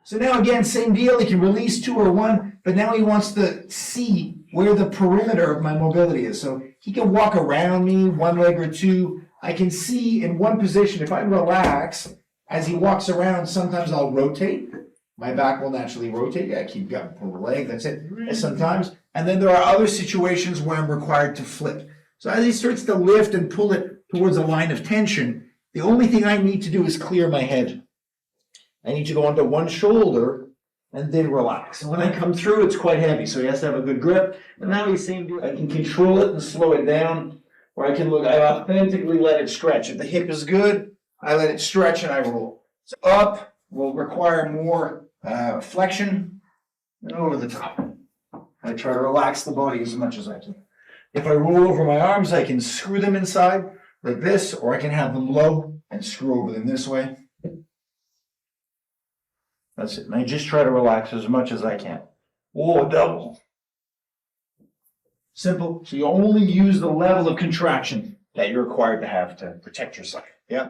So now again, same deal, he can release 2 or 1, but now he wants to see where the perimeter of my mobility is. So he can walk around me, 1 leg or 2. I can see in one position, if I relax, as he walks around, sometimes I'll rotate. My back will naturally rotate. I keep going, pull the leg, that's it. Sometimes. And then there are other situations where I'm required to flip. So as he starts to lift and pull it towards a line of tension, the only thing I need to do is clear my head. I need to go onto one shoulder and then relax. And when I come through, it's quite heavy, so he has to have a good grip. And now he's same deal. I can control it and slow it down, or I can look, I authentically let it stretch. If the hip is good, I let it stretch and I roll. So up will require more flexion and over the top. I try to relax the body as much as I can. If I roll over my arms, I can screw them inside like this, or I can have them low and screw over them this way. That's it. And I just try to relax as much as I can. Oh, double. Simple. So you only use the level of contraction that you're required to have to protect yourself. Yeah.